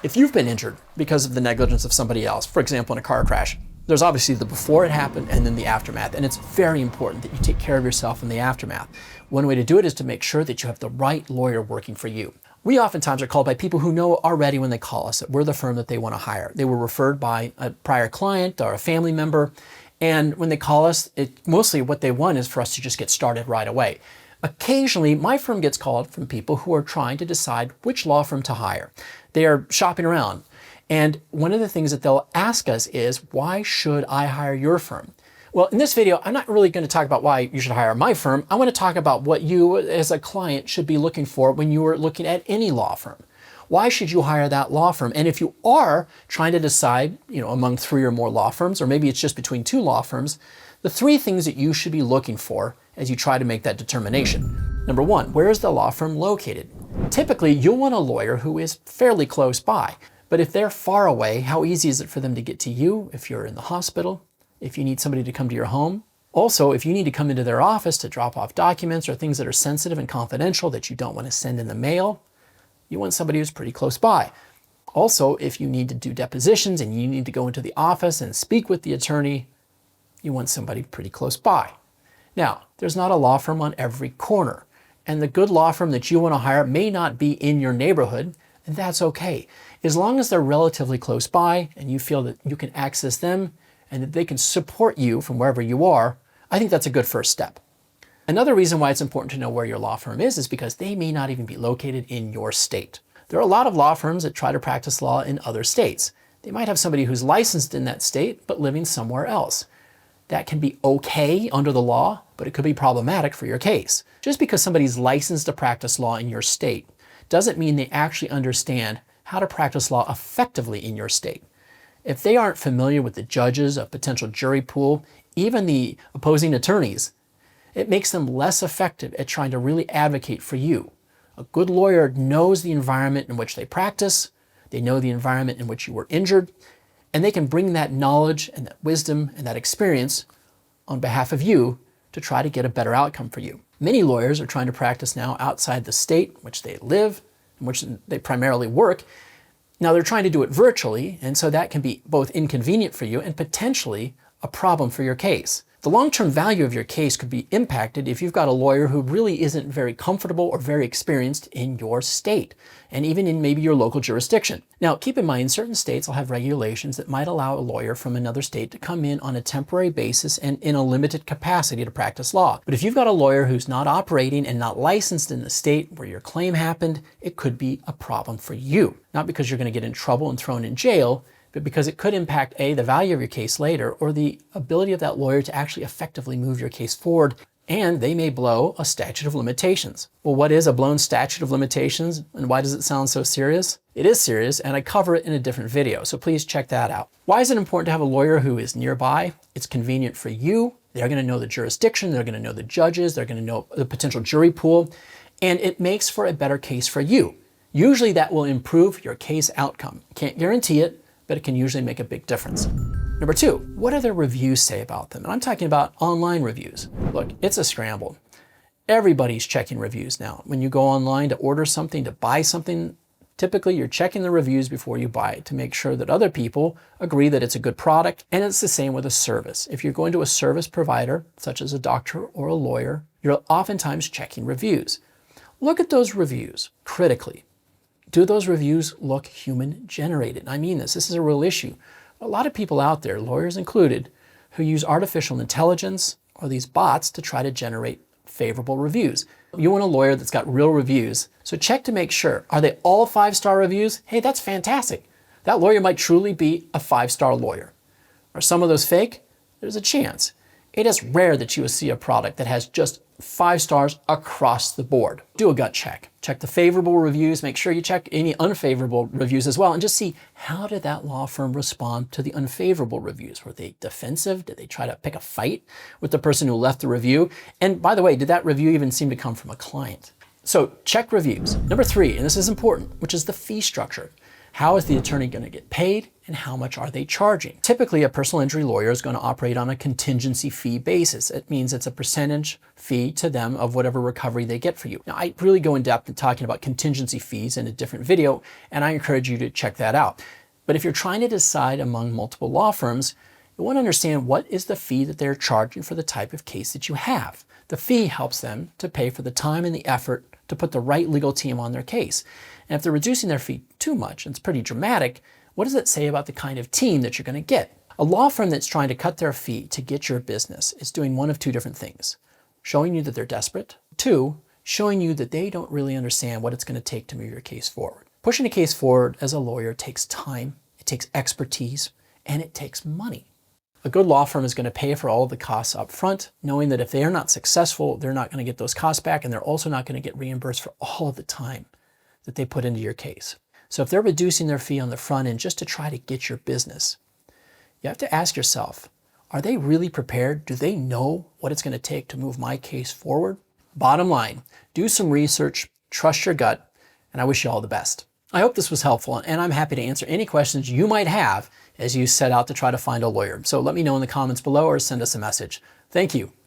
If you've been injured because of the negligence of somebody else, for example, in a car crash, there's obviously the before it happened and then the aftermath, and it's very important that you take care of yourself in the aftermath. One way to do it is to make sure that you have the right lawyer working for you. We oftentimes are called by people who know already when they call us that we're the firm that they want to hire. They were referred by a prior client or a family member, and when they call us, mostly what they want is for us to just get started right away. Occasionally, my firm gets called from people who are trying to decide which law firm to hire. They are shopping around. And one of the things that they'll ask us is, why should I hire your firm? Well, in this video, I'm not really going to talk about why you should hire my firm. I want to talk about what you as a client should be looking for when you are looking at any law firm. Why should you hire that law firm? And if you are trying to decide, among 3 or more law firms, or maybe it's just between 2 law firms, the 3 things that you should be looking for as you try to make that determination. Number 1, where is the law firm located? Typically, you'll want a lawyer who is fairly close by. But if they're far away, how easy is it for them to get to you if you're in the hospital, if you need somebody to come to your home? Also, if you need to come into their office to drop off documents or things that are sensitive and confidential that you don't want to send in the mail, you want somebody who's pretty close by. Also, if you need to do depositions and you need to go into the office and speak with the attorney, you want somebody pretty close by. Now, there's not a law firm on every corner, and the good law firm that you want to hire may not be in your neighborhood, and that's okay. As long as they're relatively close by and you feel that you can access them and that they can support you from wherever you are, I think that's a good first step. Another reason why it's important to know where your law firm is because they may not even be located in your state. There are a lot of law firms that try to practice law in other states. They might have somebody who's licensed in that state but living somewhere else. That can be okay under the law, but it could be problematic for your case. Just because somebody's licensed to practice law in your state doesn't mean they actually understand how to practice law effectively in your state. If they aren't familiar with the judges, a potential jury pool, even the opposing attorneys, it makes them less effective at trying to really advocate for you. A good lawyer knows the environment in which they practice, they know the environment in which you were injured, and they can bring that knowledge and that wisdom and that experience on behalf of you to try to get a better outcome for you. Many lawyers are trying to practice now outside the state in which they live, in which they primarily work. Now they're trying to do it virtually, and so that can be both inconvenient for you and potentially a problem for your case. The long-term value of your case could be impacted if you've got a lawyer who really isn't very comfortable or very experienced in your state, and even in maybe your local jurisdiction. Now, keep in mind, certain states will have regulations that might allow a lawyer from another state to come in on a temporary basis and in a limited capacity to practice law. But if you've got a lawyer who's not operating and not licensed in the state where your claim happened, it could be a problem for you. Not because you're going to get in trouble and thrown in jail, but because it could impact A, the value of your case later, or the ability of that lawyer to actually effectively move your case forward, and they may blow a statute of limitations. Well, what is a blown statute of limitations, and why does it sound so serious? It is serious, and I cover it in a different video, so please check that out. Why is it important to have a lawyer who is nearby? It's convenient for you. They're going to know the jurisdiction, they're going to know the judges, they're going to know the potential jury pool, and it makes for a better case for you. Usually that will improve your case outcome. Can't guarantee it, but it can usually make a big difference. Number 2, what do their reviews say about them? And I'm talking about online reviews. Look, it's a scramble. Everybody's checking reviews now. When you go online to order something, to buy something, typically you're checking the reviews before you buy it to make sure that other people agree that it's a good product. And it's the same with a service. If you're going to a service provider, such as a doctor or a lawyer, you're oftentimes checking reviews. Look at those reviews critically. Do those reviews look human generated? I mean this is a real issue. A lot of people out there, lawyers included, who use artificial intelligence or these bots to try to generate favorable reviews. You want a lawyer that's got real reviews, so check to make sure. Are they all 5-star reviews? Hey, that's fantastic. That lawyer might truly be a 5-star lawyer. Are some of those fake? There's a chance. It is rare that you will see a product that has just 5 stars across the board. Do a gut check. Check the favorable reviews. Make sure you check any unfavorable reviews as well, and just see, how did that law firm respond to the unfavorable reviews? Were they defensive? Did they try to pick a fight with the person who left the review? And by the way, did that review even seem to come from a client? So check reviews. Number 3, and this is important, which is the fee structure. How is the attorney going to get paid, and how much are they charging? Typically, a personal injury lawyer is going to operate on a contingency fee basis. It means it's a percentage fee to them of whatever recovery they get for you. Now, I really go in depth in talking about contingency fees in a different video, and I encourage you to check that out. But if you're trying to decide among multiple law firms, you want to understand what is the fee that they're charging for the type of case that you have. The fee helps them to pay for the time and the effort to put the right legal team on their case. And if they're reducing their fee too much, and it's pretty dramatic, what does it say about the kind of team that you're going to get? A law firm that's trying to cut their fee to get your business is doing one of two different things. Showing you that they're desperate. Two, showing you that they don't really understand what it's going to take to move your case forward. Pushing a case forward as a lawyer takes time, it takes expertise, and it takes money. A good law firm is going to pay for all of the costs up front, knowing that if they are not successful, they're not going to get those costs back, and they're also not going to get reimbursed for all of the time that they put into your case. So if they're reducing their fee on the front end just to try to get your business, you have to ask yourself, are they really prepared? Do they know what it's going to take to move my case forward? Bottom line, do some research, trust your gut, and I wish you all the best. I hope this was helpful, and I'm happy to answer any questions you might have as you set out to try to find a lawyer. So let me know in the comments below or send us a message. Thank you.